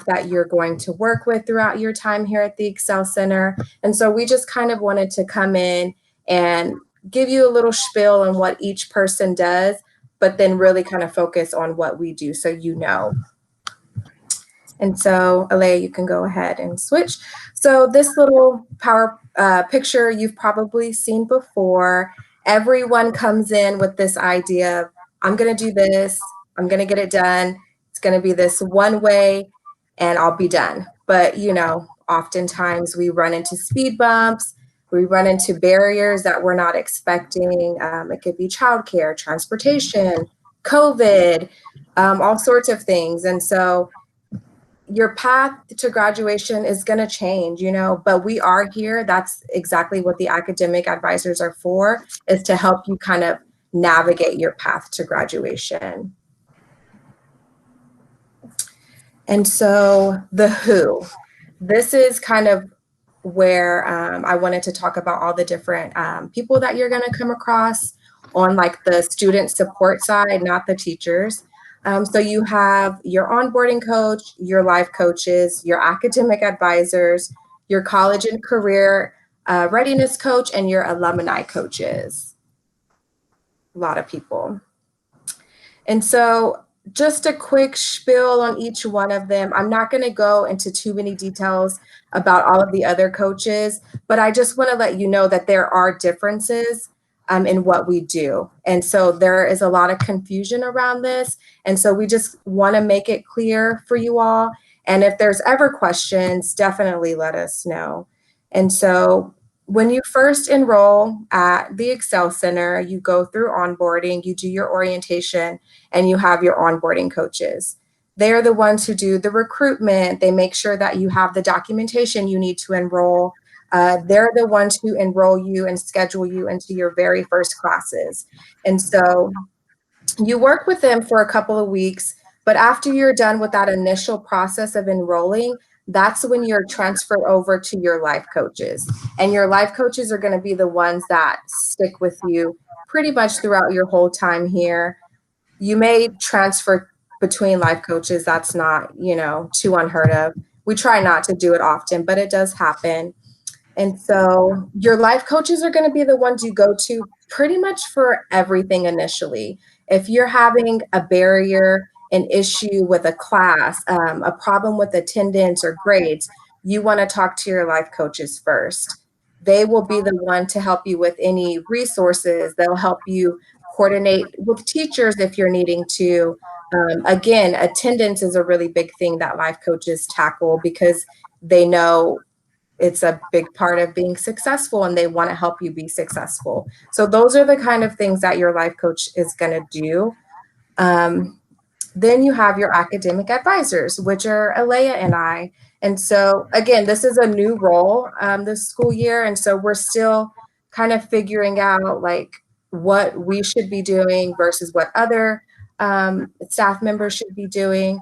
that you're going to work with throughout your time here at the Excel Center. And so we just kind of wanted to come in and give you a little spiel on what each person does, but then really kind of focus on what we do so you know. And so, Aleija, you can go ahead and switch. So this little power picture you've probably seen before. Everyone comes in with this idea of, I'm going to do this, I'm going to get it done. It's going to be this one way and I'll be done. But, you know, oftentimes we run into speed bumps. We run into barriers that we're not expecting. It could be childcare, transportation, COVID, all sorts of things. And so your path to graduation is going to change, you know, but we are here. That's exactly what the academic advisors are for, is to help you kind of navigate your path to graduation. And so the who, this is kind of where I wanted to talk about all the different people that you're going to come across on like the student support side, not the teachers. So you have your onboarding coach, your life coaches, your academic advisors, your college and career readiness coach, and your alumni coaches. A lot of people. And so just a quick spiel on each one of them. I'm not going to go into too many details about all of the other coaches, but I just want to let you know that there are differences in what we do. And so there is a lot of confusion around this. And so we just want to make it clear for you all. And if there's ever questions, definitely let us know. And so when you first enroll at the Excel Center, you go through onboarding, you do your orientation, and you have your onboarding coaches. They're the ones who do the recruitment. They make sure that you have the documentation you need to enroll. They're the ones who enroll you and schedule you into your very first classes. And so you work with them for a couple of weeks, but after you're done with that initial process of enrolling, that's when you're transferred over to your life coaches. And your life coaches are going to be the ones that stick with you pretty much throughout your whole time here. You may transfer between life coaches. That's not, you know, too unheard of. We try not to do it often, but it does happen. And so your life coaches are going to be the ones you go to pretty much for everything initially. If you're having a barrier, an issue with a class, a problem with attendance or grades, you want to talk to your life coaches first. They will be the one to help you with any resources. They'll help you coordinate with teachers if you're needing to. Again, attendance is a really big thing that life coaches tackle because they know it's a big part of being successful and they want to help you be successful. So those are the kind of things that your life coach is going to do. Then you have your academic advisors, which are Aleija and I. And so again, this is a new role this school year. And so we're still kind of figuring out like what we should be doing versus what other staff members should be doing.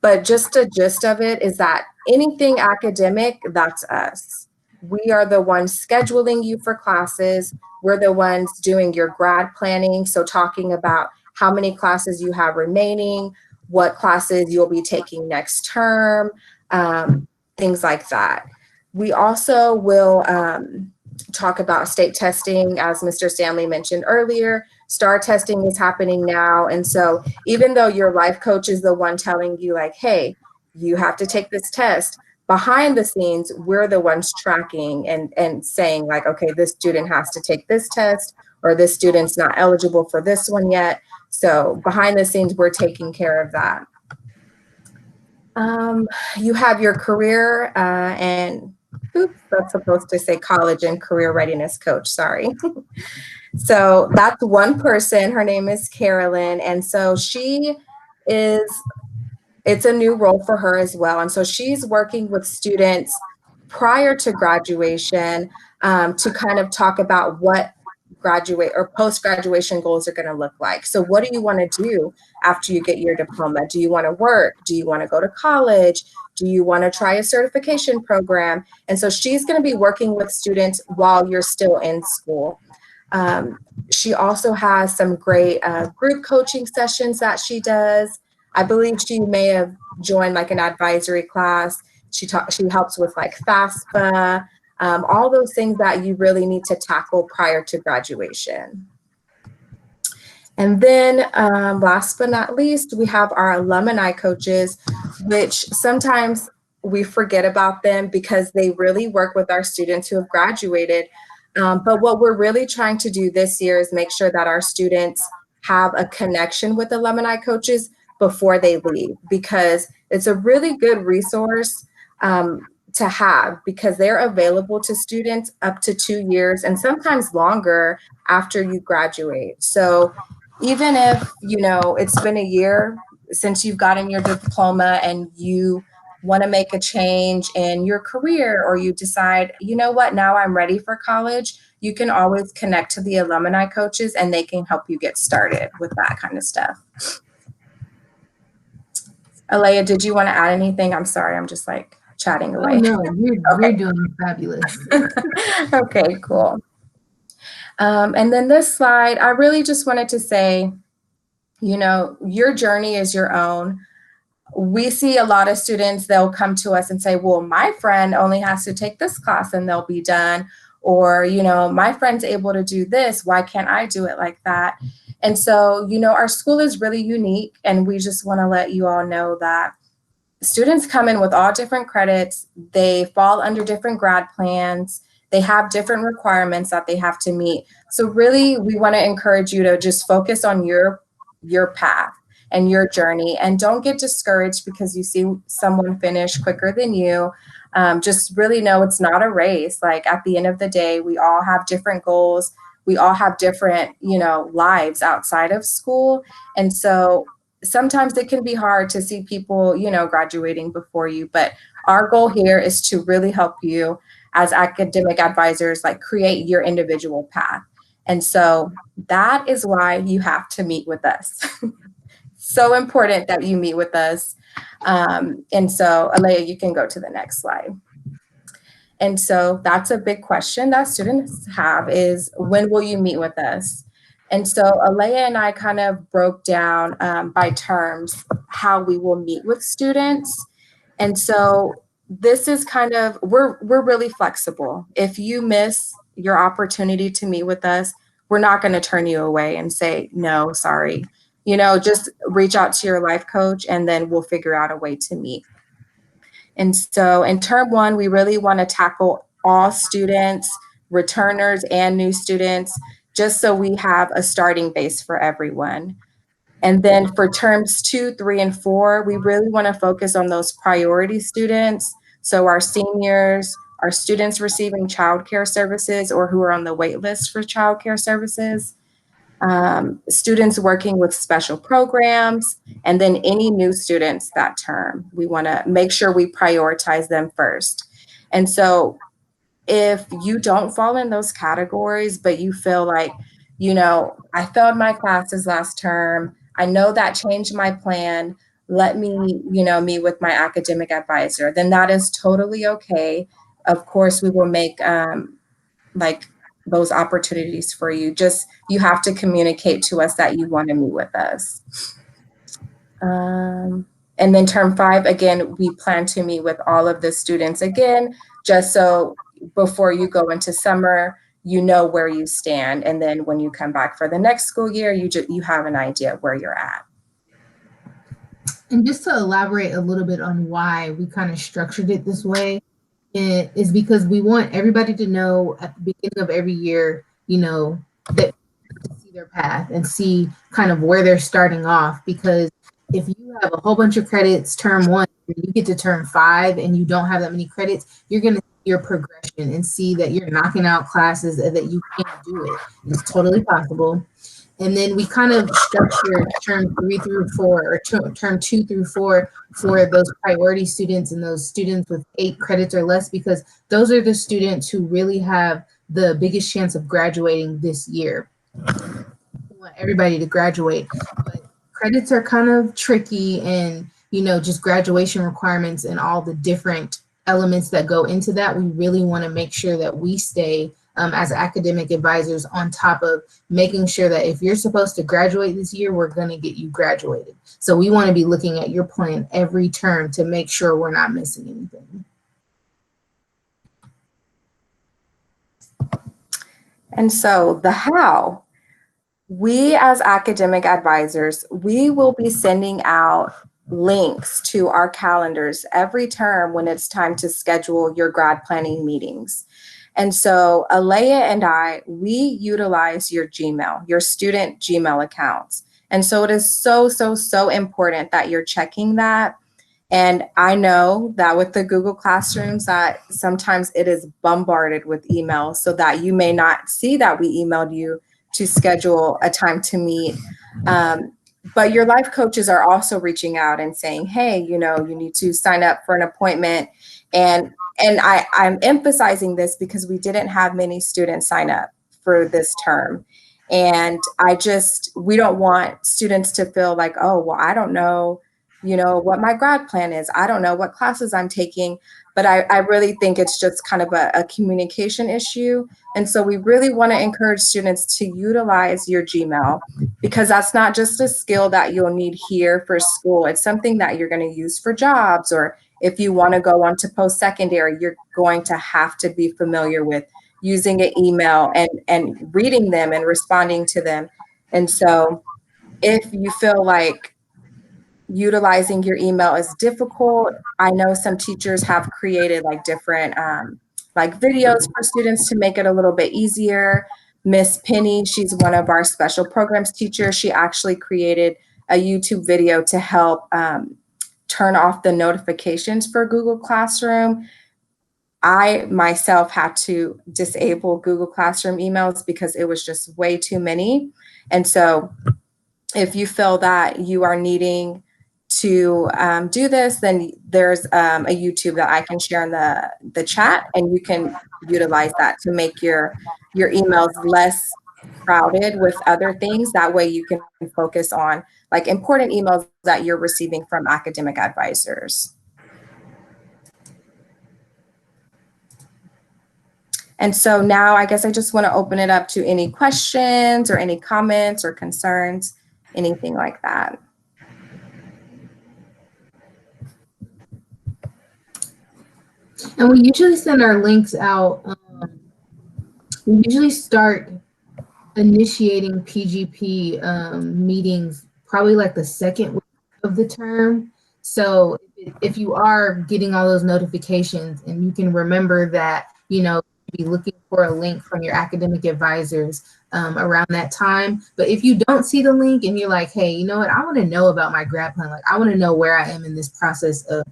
But just a gist of it is that anything academic, that's us. We are the ones scheduling you for classes. We're the ones doing your grad planning. So talking about how many classes you have remaining, what classes you'll be taking next term, things like that. We also will talk about state testing, as Mr. Stanley mentioned earlier. STAR testing is happening now. And so even though your life coach is the one telling you like, hey, you have to take this test, behind the scenes, we're the ones tracking and saying like, okay, this student has to take this test, or this student's not eligible for this one yet. So behind the scenes, we're taking care of that. You have your career and oops, that's supposed to say college and career readiness coach, sorry. So that's one person, her name is Carolyn. And so it's a new role for her as well. And so she's working with students prior to graduation to kind of talk about what graduate or post-graduation goals are going to look like. So what do you want to do after you get your diploma? Do you want to work? Do you want to go to college? Do you want to try a certification program? And so she's going to be working with students while you're still in school. She also has some great group coaching sessions that she does. I believe she may have joined like an advisory class. She helps with like FAFSA, all those things that you really need to tackle prior to graduation. And then last but not least, we have our alumni coaches, which sometimes we forget about them because they really work with our students who have graduated. But what we're really trying to do this year is make sure that our students have a connection with alumni coaches before they leave, because it's a really good resource to have, because they're available to students up to 2 years and sometimes longer after you graduate. So even if, you know, it's been a year since you've gotten your diploma and you want to make a change in your career, or you decide, you know what, now I'm ready for college, you can always connect to the alumni coaches and they can help you get started with that kind of stuff. Aleija, did you want to add anything? I'm sorry, I'm just like chatting away. Oh, no, you're doing fabulous. Okay, cool. And then this slide, I really just wanted to say, you know, your journey is your own. We see a lot of students, they'll come to us and say, well, my friend only has to take this class and they'll be done. Or, you know, my friend's able to do this, why can't I do it like that? And so, you know, our school is really unique, and we just want to let you all know that students come in with all different credits. They fall under different grad plans. They have different requirements that they have to meet. So really, we want to encourage you to just focus on your path and your journey, and don't get discouraged because you see someone finish quicker than you. Just really know it's not a race. Like at the end of the day, we all have different goals. We all have different, you know, lives outside of school. And so sometimes it can be hard to see people, you know, graduating before you, but our goal here is to really help you as academic advisors, like create your individual path. And so that is why you have to meet with us. So important that you meet with us. And so Aleija, you can go to the next slide. And so that's a big question that students have, is when will you meet with us? And so Aleija and I kind of broke down by terms how we will meet with students. And so this is kind of, we're really flexible. If you miss your opportunity to meet with us, we're not going to turn you away and say, no, sorry. You know, just reach out to your life coach and then we'll figure out a way to meet. And so in term one, we really want to tackle all students, returners and new students, just so we have a starting base for everyone. And then for terms 2, 3, and 4, we really want to focus on those priority students. So our seniors, our students receiving childcare services or who are on the wait list for childcare services, students working with special programs, and then any new students that term. We want to make sure we prioritize them first. And so if you don't fall in those categories, but you feel like, you know, I failed my classes last term, I know that changed my plan, let me, you know, meet with my academic advisor, then that is totally okay. Of course, we will make like those opportunities for you. Just, you have to communicate to us that you want to meet with us. And then term 5, again, we plan to meet with all of the students again, just so before you go into summer, you know where you stand. And then when you come back for the next school year, you have an idea where you're at. And just to elaborate a little bit on why we kind of structured it this way, it is because we want everybody to know at the beginning of every year, you know, that to see their path and see kind of where they're starting off. Because if you have a whole bunch of credits term 1, and you get to term 5 and you don't have that many credits, you're going to see your progression and see that you're knocking out classes and that you can do it. It's totally possible. And then we kind of structure term 3 through 4 or term 2 through 4 for those priority students and those students with 8 credits or less, because those are the students who really have the biggest chance of graduating this year. We want everybody to graduate, but credits are kind of tricky, and, you know, just graduation requirements and all the different elements that go into that. We really want to make sure that we stay as academic advisors, on top of making sure that if you're supposed to graduate this year, we're going to get you graduated. So we want to be looking at your plan every term to make sure we're not missing anything. And so the how, we as academic advisors, we will be sending out links to our calendars every term when it's time to schedule your grad planning meetings. And so Aleija and I, we utilize your Gmail, your student Gmail accounts. And so it is so, so, so important that you're checking that. And I know that with the Google Classrooms that sometimes it is bombarded with emails so that you may not see that we emailed you to schedule a time to meet. But your life coaches are also reaching out and saying, hey, you know, you need to sign up for an appointment. And I'm emphasizing this because we didn't have many students sign up for this term. And we don't want students to feel like, oh, well, I don't know, you know, what my grad plan is. I don't know what classes I'm taking, but I really think it's just kind of a communication issue. And so we really want to encourage students to utilize your Gmail, because that's not just a skill that you'll need here for school. It's something that you're going to use for jobs, or if you want to go on to post-secondary, you're going to have to be familiar with using an email and reading them and responding to them. And so if you feel like utilizing your email is difficult, I know some teachers have created like different like videos for students to make it a little bit easier. Miss Penny, she's one of our special programs teachers. She actually created a YouTube video to help turn off the notifications for Google Classroom. I myself had to disable Google Classroom emails because it was just way too many. And so if you feel that you are needing to do this, then there's a YouTube that I can share in the chat, and you can utilize that to make your emails less crowded with other things. That way you can focus on like important emails that you're receiving from academic advisors. And so now I guess I just want to open it up to any questions or any comments or concerns, anything like that. And we usually send our links out. We usually start initiating PGP meetings probably like the second week of the term. So if you are getting all those notifications, and you can remember that, you know, be looking for a link from your academic advisors around that time. But if you don't see the link and you're like, hey, you know what, I want to know about my grad plan, like I want to know where I am in this process of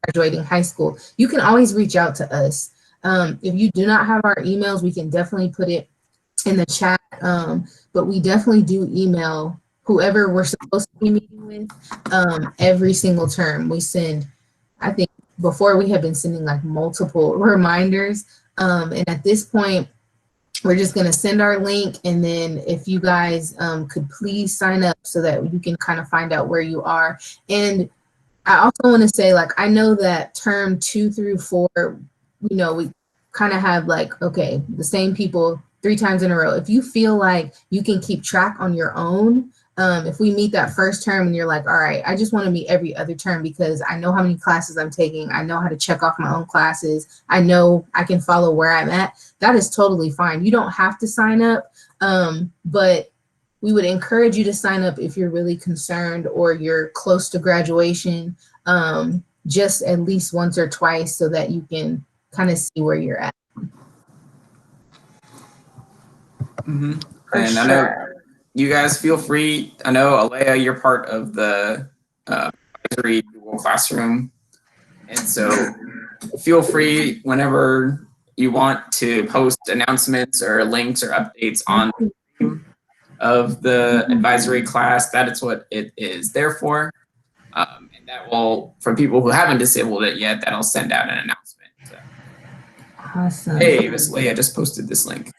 graduating high school, you can always reach out to us. If you do not have our emails, we can definitely put it in the chat, but we definitely do email whoever we're supposed to be meeting with every single term. We send, I think before we have been sending like multiple reminders, and at this point we're just going to send our link, and then if you guys could please sign up so that you can kind of find out where you are. And I also want to say, like, I know that term 2 through 4, you know, we kind of have like, okay, the same people 3 times in a row. If you feel like you can keep track on your own, if we meet that first term and you're like, all right, I just want to meet every other term because I know how many classes I'm taking, I know how to check off my own classes, I know I can follow where I'm at, that is totally fine. You don't have to sign up, but we would encourage you to sign up if you're really concerned or you're close to graduation, just at least once or twice so that you can kind of see where you're at. Mm-hmm. And I know you guys feel free. I know, Aleija, you're part of the advisory Google Classroom. And so feel free whenever you want to post announcements or links or updates on the theme of the advisory class. That is what it is there for. And that will, for people who haven't disabled it yet, that'll send out an announcement. So. Awesome. Hey, Miss Aleija just posted this link.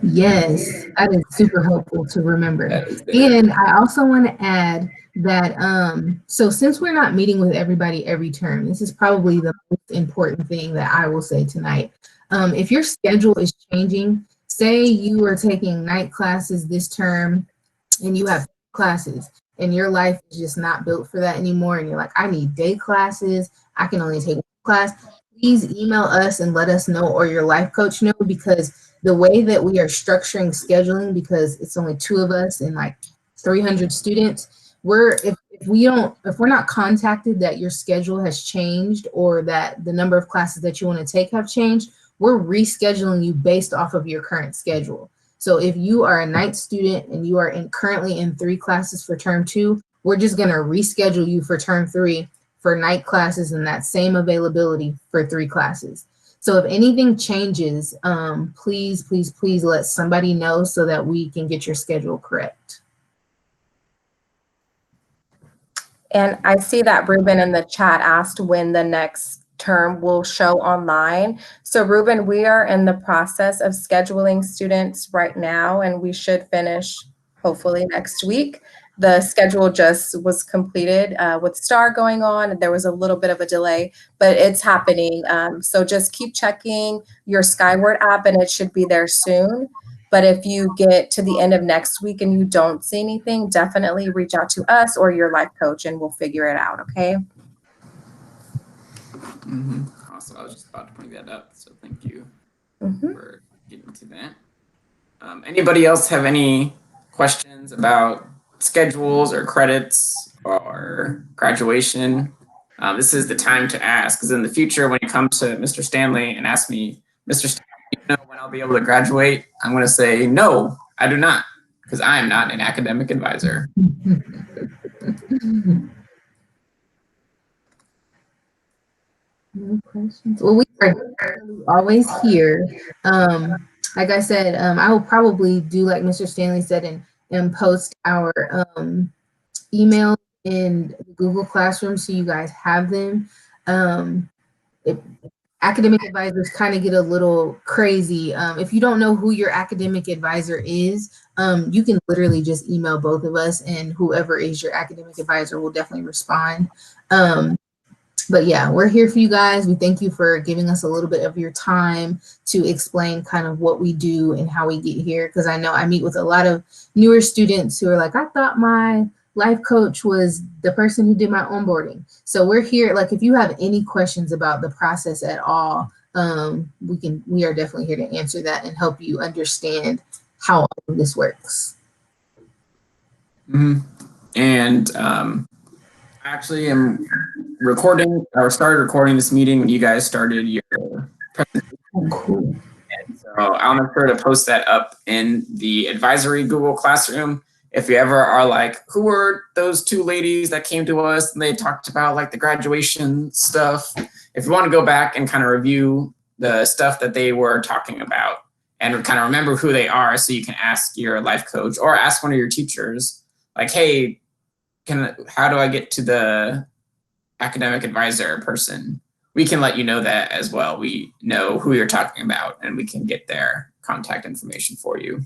Yes, that is super helpful to remember. And I also want to add that, so since we're not meeting with everybody every term, this is probably the most important thing that I will say tonight. If your schedule is changing, say you are taking night classes this term and you have classes and your life is just not built for that anymore, and you're like, I need day classes, I can only take one class, please email us and let us know, or your life coach know, because the way that we are structuring scheduling, because it's only 2 of us and like 300 students, if we're not contacted that your schedule has changed or that the number of classes that you want to take have changed, we're rescheduling you based off of your current schedule. So if you are a night student and you are currently in 3 classes for term 2, we're just going to reschedule you for term 3 for night classes and that same availability for 3 classes. So if anything changes, please, please, please let somebody know so that we can get your schedule correct. And I see that Ruben in the chat asked when the next term will show online. So Ruben, we are in the process of scheduling students right now, and we should finish hopefully next week. The schedule just was completed with STAR going on, and there was a little bit of a delay, but it's happening. So just keep checking your Skyward app and it should be there soon. But if you get to the end of next week and you don't see anything, definitely reach out to us or your life coach and we'll figure it out, okay? Awesome. I was just about to bring that up, so thank you for getting to that. Anybody else have any questions about schedules or credits or graduation? This is the time to ask, because in the future, when you come to Mr. Stanley and ask me, Mr. Stanley, do you know when I'll be able to graduate? I'm going to say, no, I do not, because I am not an academic advisor. No questions. Well, we are always here. Like I said, I will probably do like Mr. Stanley said and post our email in Google Classroom so you guys have them. Academic advisors kind of get a little crazy. If you don't know who your academic advisor is, you can literally just email both of us and whoever is your academic advisor will definitely respond. But yeah, we're here for you guys. We thank you for giving us a little bit of your time to explain kind of what we do and how we get here. Because I know I meet with a lot of newer students who are like, I thought my life coach was the person who did my onboarding. So we're here. Like, if you have any questions about the process at all, we are definitely here to answer that and help you understand how all of this works. And actually, I'm recording or started recording this meeting when you guys started your presentation. Oh, cool. And so I'll make sure to post that up in the advisory Google Classroom. If you ever are like, who were those 2 ladies that came to us and they talked about like the graduation stuff? If you want to go back and kind of review the stuff that they were talking about and kind of remember who they are, so you can ask your life coach or ask one of your teachers, like, hey, how do I get to the academic advisor person? We can let you know that as well. We know who you're talking about and we can get their contact information for you.